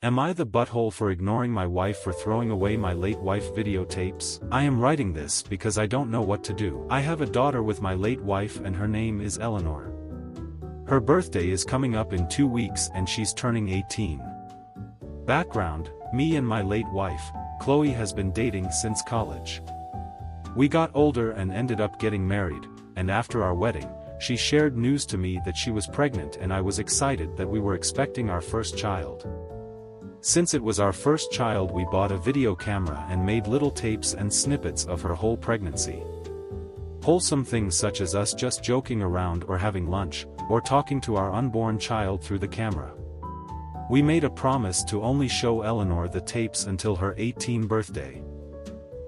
Am I the butthole for ignoring my wife for throwing away my late wife videotapes? I am writing this because I don't know what to do. I have a daughter with my late wife and her name is Eleanor. Her birthday is coming up in 2 weeks and she's turning 18. Background: me and my late wife, Chloe, has been dating since college. We got older and ended up getting married, and after our wedding, she shared news to me that she was pregnant and I was excited that we were expecting our first child. Since it was our first child, we bought a video camera and made little tapes and snippets of her whole pregnancy. Wholesome things such as us just joking around or having lunch, or talking to our unborn child through the camera. We made a promise to only show Eleanor the tapes until her 18th birthday.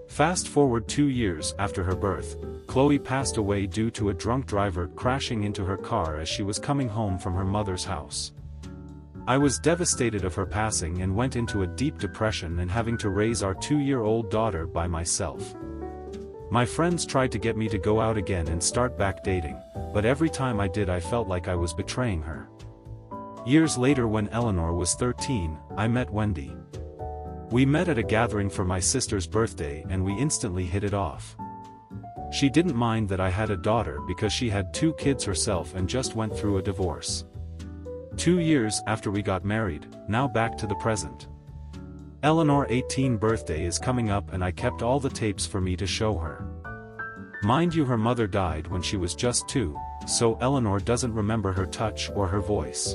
Fast forward 2 years after her birth, Chloe passed away due to a drunk driver crashing into her car as she was coming home from her mother's house. I was devastated of her passing and went into a deep depression and having to raise our 2-year-old daughter by myself. My friends tried to get me to go out again and start back dating, but every time I did I felt like I was betraying her. Years later, when Eleanor was 13, I met Wendy. We met at a gathering for my sister's birthday and we instantly hit it off. She didn't mind that I had a daughter because she had 2 kids herself and just went through a divorce. 2 years after we got married, now back to the present. Eleanor's 18th birthday is coming up and I kept all the tapes for me to show her. Mind you, her mother died when she was just 2, so Eleanor doesn't remember her touch or her voice.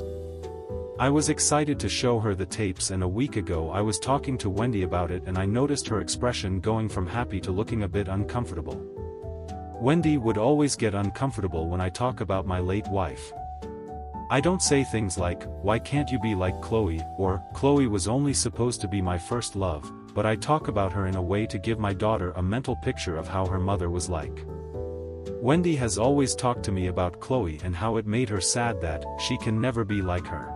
I was excited to show her the tapes, and a week ago I was talking to Wendy about it and I noticed her expression going from happy to looking a bit uncomfortable. Wendy would always get uncomfortable when I talk about my late wife. I don't say things like, "Why can't you be like Chloe?" or "Chloe was only supposed to be my first love," but I talk about her in a way to give my daughter a mental picture of how her mother was like. Wendy has always talked to me about Chloe and how it made her sad that she can never be like her.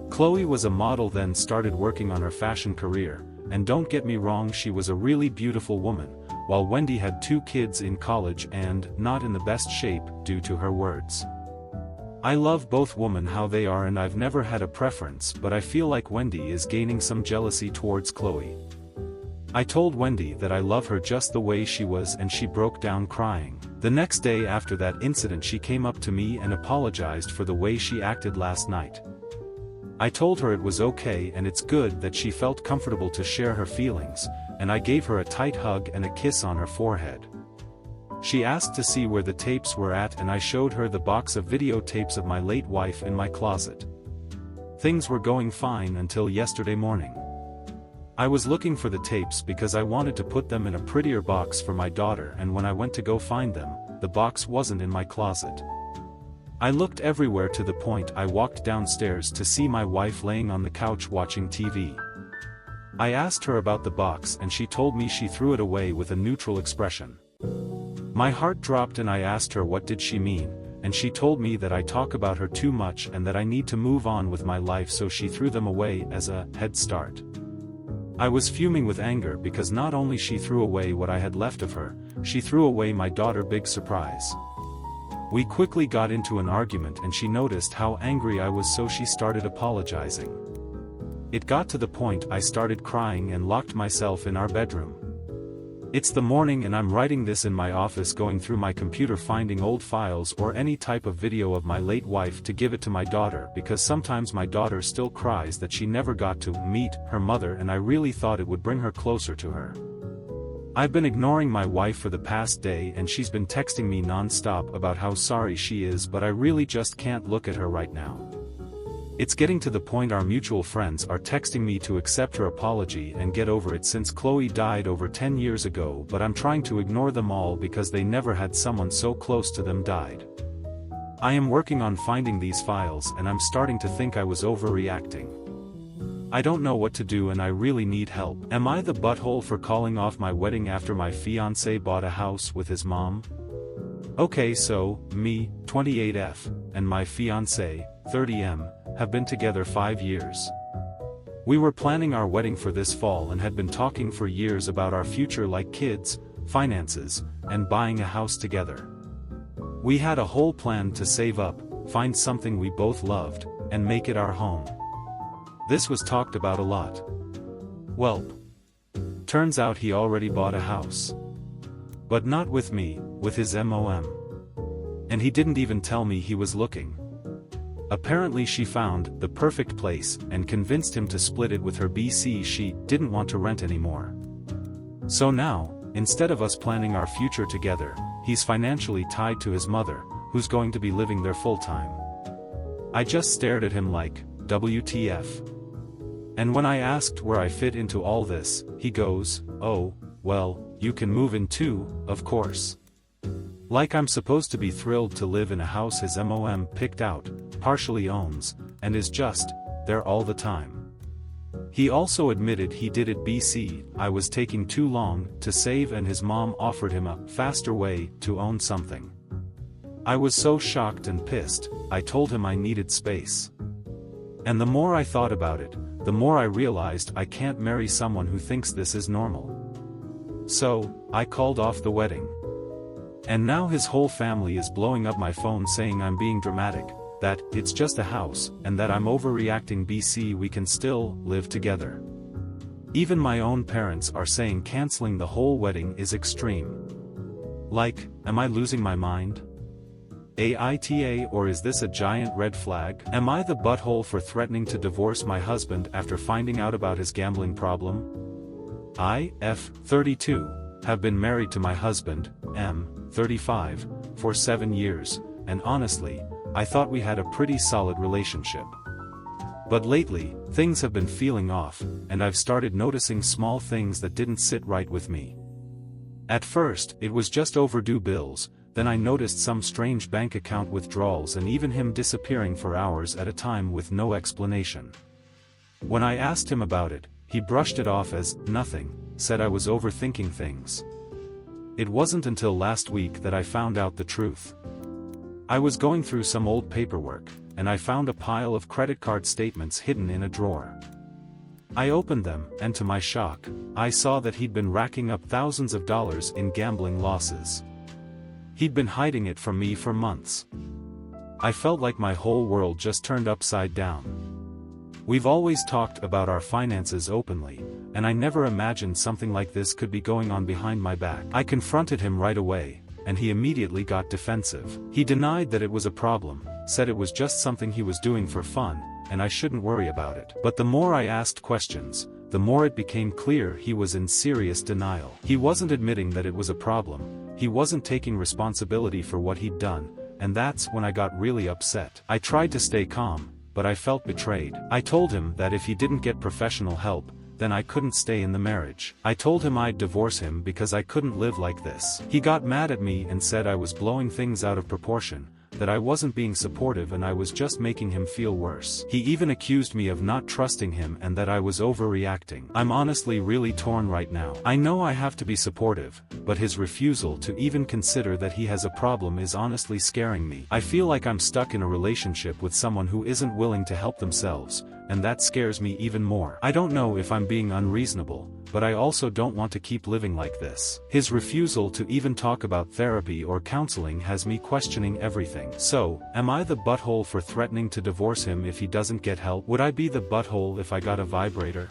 Chloe was a model, then started working on her fashion career, and don't get me wrong, she was a really beautiful woman, while Wendy had 2 kids in college and not in the best shape due to her words. I love both women how they are and I've never had a preference, but I feel like Wendy is gaining some jealousy towards Chloe. I told Wendy that I love her just the way she was and she broke down crying. The next day after that incident, she came up to me and apologized for the way she acted last night. I told her it was okay and it's good that she felt comfortable to share her feelings, and I gave her a tight hug and a kiss on her forehead. She asked to see where the tapes were at and I showed her the box of videotapes of my late wife in my closet. Things were going fine until yesterday morning. I was looking for the tapes because I wanted to put them in a prettier box for my daughter, and when I went to go find them, the box wasn't in my closet. I looked everywhere to the point I walked downstairs to see my wife laying on the couch watching TV. I asked her about the box and she told me she threw it away with a neutral expression. My heart dropped and I asked her what did she mean, and she told me that I talk about her too much and that I need to move on with my life, so she threw them away as a head start. I was fuming with anger because not only she threw away what I had left of her, she threw away my daughter. Big surprise. We quickly got into an argument and she noticed how angry I was, so she started apologizing. It got to the point I started crying and locked myself in our bedroom. It's the morning and I'm writing this in my office, going through my computer finding old files or any type of video of my late wife to give it to my daughter, because sometimes my daughter still cries that she never got to meet her mother and I really thought it would bring her closer to her. I've been ignoring my wife for the past day and she's been texting me non-stop about how sorry she is, but I really just can't look at her right now. It's getting to the point our mutual friends are texting me to accept her apology and get over it, since Chloe died over 10 years ago, but I'm trying to ignore them all because they never had someone so close to them died. I am working on finding these files and I'm starting to think I was overreacting. I don't know what to do and I really need help. Am I the butthole for calling off my wedding after my fiancé bought a house with his mom? Okay, so, me, 28F, and my fiancé, 30M, have been together 5 years. We were planning our wedding for this fall and had been talking for years about our future, like kids, finances, and buying a house together. We had a whole plan to save up, find something we both loved, and make it our home. This was talked about a lot. Welp. Turns out he already bought a house. But not with me, with his mom. And he didn't even tell me he was looking. Apparently she found the perfect place and convinced him to split it with her BC she didn't want to rent anymore. So now, instead of us planning our future together, he's financially tied to his mother, who's going to be living there full-time. I just stared at him like, WTF. And when I asked where I fit into all this, he goes, oh, well, you can move in too, of course. Like I'm supposed to be thrilled to live in a house his mom picked out, partially owns, and is just there all the time. He also admitted he did it BC, I was taking too long to save and his mom offered him a faster way to own something. I was so shocked and pissed, I told him I needed space. And the more I thought about it, the more I realized I can't marry someone who thinks this is normal. So, I called off the wedding. And now his whole family is blowing up my phone saying I'm being dramatic, that it's just a house, and that I'm overreacting BC we can still live together. Even my own parents are saying canceling the whole wedding is extreme. Like, am I losing my mind? AITA, or is this a giant red flag? Am I the butthole for threatening to divorce my husband after finding out about his gambling problem? I, 32, have been married to my husband, 35, for 7 years, and honestly, I thought we had a pretty solid relationship. But lately, things have been feeling off, and I've started noticing small things that didn't sit right with me. At first, it was just overdue bills, then I noticed some strange bank account withdrawals and even him disappearing for hours at a time with no explanation. When I asked him about it, he brushed it off as nothing, said I was overthinking things. It wasn't until last week that I found out the truth. I was going through some old paperwork, and I found a pile of credit card statements hidden in a drawer. I opened them, and to my shock, I saw that he'd been racking up thousands of dollars in gambling losses. He'd been hiding it from me for months. I felt like my whole world just turned upside down. We've always talked about our finances openly, and I never imagined something like this could be going on behind my back. I confronted him right away, and he immediately got defensive. He denied that it was a problem, said it was just something he was doing for fun, and I shouldn't worry about it. But the more I asked questions, the more it became clear he was in serious denial. He wasn't admitting that it was a problem, he wasn't taking responsibility for what he'd done, and that's when I got really upset. I tried to stay calm, but I felt betrayed. I told him that if he didn't get professional help, then I couldn't stay in the marriage. I told him I'd divorce him because I couldn't live like this. He got mad at me and said I was blowing things out of proportion, that I wasn't being supportive and I was just making him feel worse. He even accused me of not trusting him and that I was overreacting. I'm honestly really torn right now. I know I have to be supportive, but his refusal to even consider that he has a problem is honestly scaring me. I feel like I'm stuck in a relationship with someone who isn't willing to help themselves, and that scares me even more. I don't know if I'm being unreasonable, but I also don't want to keep living like this. His refusal to even talk about therapy or counseling has me questioning everything. So, am I the butthole for threatening to divorce him if he doesn't get help? Would I be the butthole if I got a vibrator?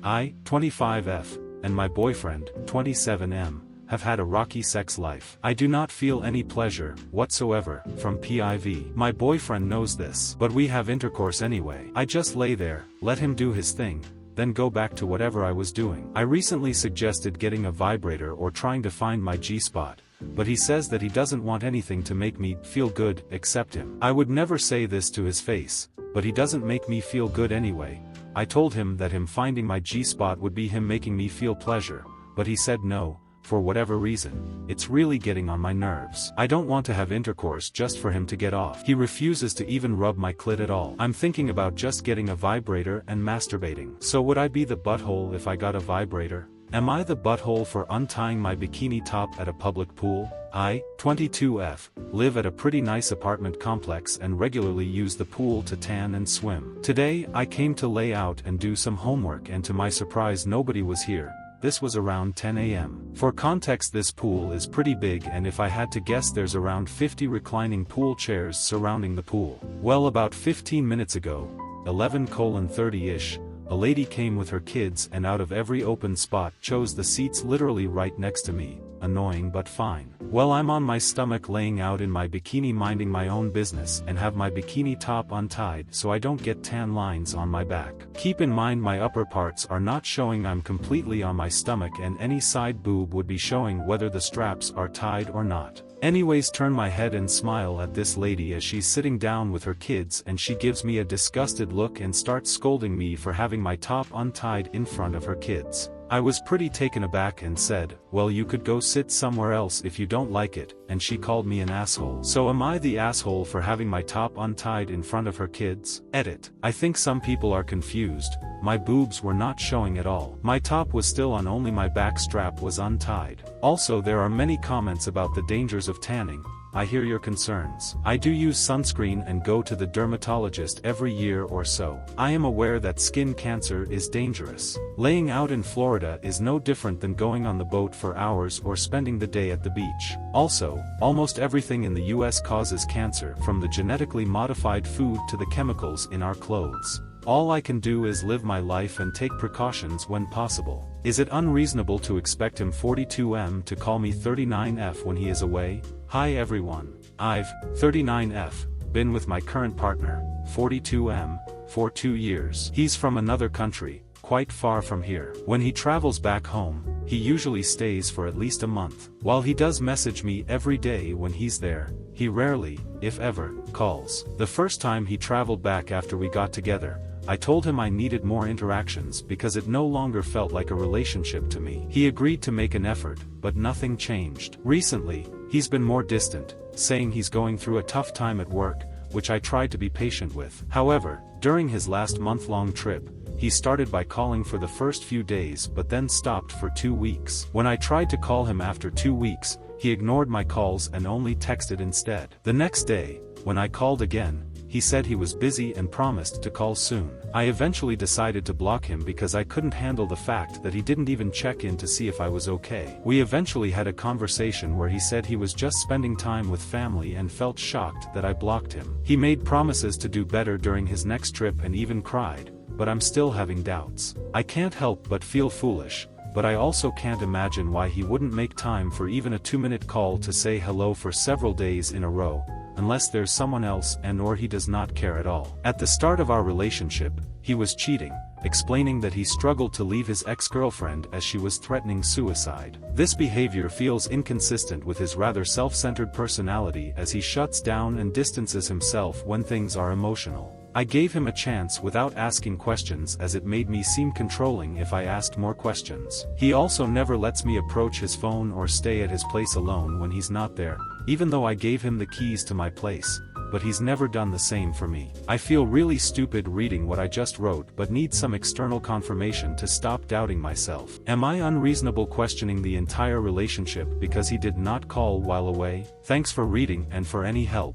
I, 25F, and my boyfriend, 27M, have had a rocky sex life. I do not feel any pleasure whatsoever from PIV. My boyfriend knows this, but we have intercourse anyway. I just lay there, let him do his thing, then go back to whatever I was doing. I recently suggested getting a vibrator or trying to find my G-spot, but he says that he doesn't want anything to make me feel good except him. I would never say this to his face, but he doesn't make me feel good anyway. I told him that him finding my G-spot would be him making me feel pleasure, but he said no. For whatever reason, it's really getting on my nerves. I don't want to have intercourse just for him to get off. He refuses to even rub my clit at all. I'm thinking about just getting a vibrator and masturbating. So would I be the butthole if I got a vibrator? Am I the butthole for untying my bikini top at a public pool? I, 22F, live at a pretty nice apartment complex and regularly use the pool to tan and swim. Today, I came to lay out and do some homework, and to my surprise nobody was here. This was around 10 a.m. For context, this pool is pretty big, and if I had to guess, there's around 50 reclining pool chairs surrounding the pool. Well, about 15 minutes ago, 11:30ish, a lady came with her kids and out of every open spot chose the seats literally right next to me. Annoying but fine. Well, I'm on my stomach laying out in my bikini minding my own business and have my bikini top untied so I don't get tan lines on my back. Keep in mind my upper parts are not showing, I'm completely on my stomach and any side boob would be showing whether the straps are tied or not. Anyways, turn my head and smile at this lady as she's sitting down with her kids and she gives me a disgusted look and starts scolding me for having my top untied in front of her kids. I was pretty taken aback and said, well, you could go sit somewhere else if you don't like it, and she called me an asshole. So am I the asshole for having my top untied in front of her kids? Edit. I think some people are confused. My boobs were not showing at all. My top was still on, only my back strap was untied. Also, there are many comments about the dangers of tanning. I hear your concerns. I do use sunscreen and go to the dermatologist every year or so. I am aware that skin cancer is dangerous. Laying out in Florida is no different than going on the boat for hours or spending the day at the beach. Also, almost everything in the US causes cancer, from the genetically modified food to the chemicals in our clothes. All I can do is live my life and take precautions when possible. Is it unreasonable to expect him 42M to call me 39F when he is away? Hi everyone. I've, 39F, been with my current partner, 42M, for 2 years. He's from another country, quite far from here. When he travels back home, he usually stays for at least a month. While he does message me every day when he's there, he rarely, if ever, calls. The first time he traveled back after we got together, I told him I needed more interactions because it no longer felt like a relationship to me. He agreed to make an effort, but nothing changed. Recently, he's been more distant, saying he's going through a tough time at work, which I tried to be patient with. However, during his last month-long trip, he started by calling for the first few days but then stopped for 2 weeks. When I tried to call him after 2 weeks, he ignored my calls and only texted instead. The next day, when I called again, he said he was busy and promised to call soon. I eventually decided to block him because I couldn't handle the fact that he didn't even check in to see if I was okay. We eventually had a conversation where he said he was just spending time with family and felt shocked that I blocked him. He made promises to do better during his next trip and even cried, but I'm still having doubts. I can't help but feel foolish, but I also can't imagine why he wouldn't make time for even a 2-minute call to say hello for several days in a row, unless there's someone else and/or he does not care at all. At the start of our relationship, he was cheating, explaining that he struggled to leave his ex-girlfriend as she was threatening suicide. This behavior feels inconsistent with his rather self-centered personality as he shuts down and distances himself when things are emotional. I gave him a chance without asking questions as it made me seem controlling if I asked more questions. He also never lets me approach his phone or stay at his place alone when he's not there, even though I gave him the keys to my place, but he's never done the same for me. I feel really stupid reading what I just wrote but need some external confirmation to stop doubting myself. Am I unreasonable questioning the entire relationship because he did not call while away? Thanks for reading and for any help.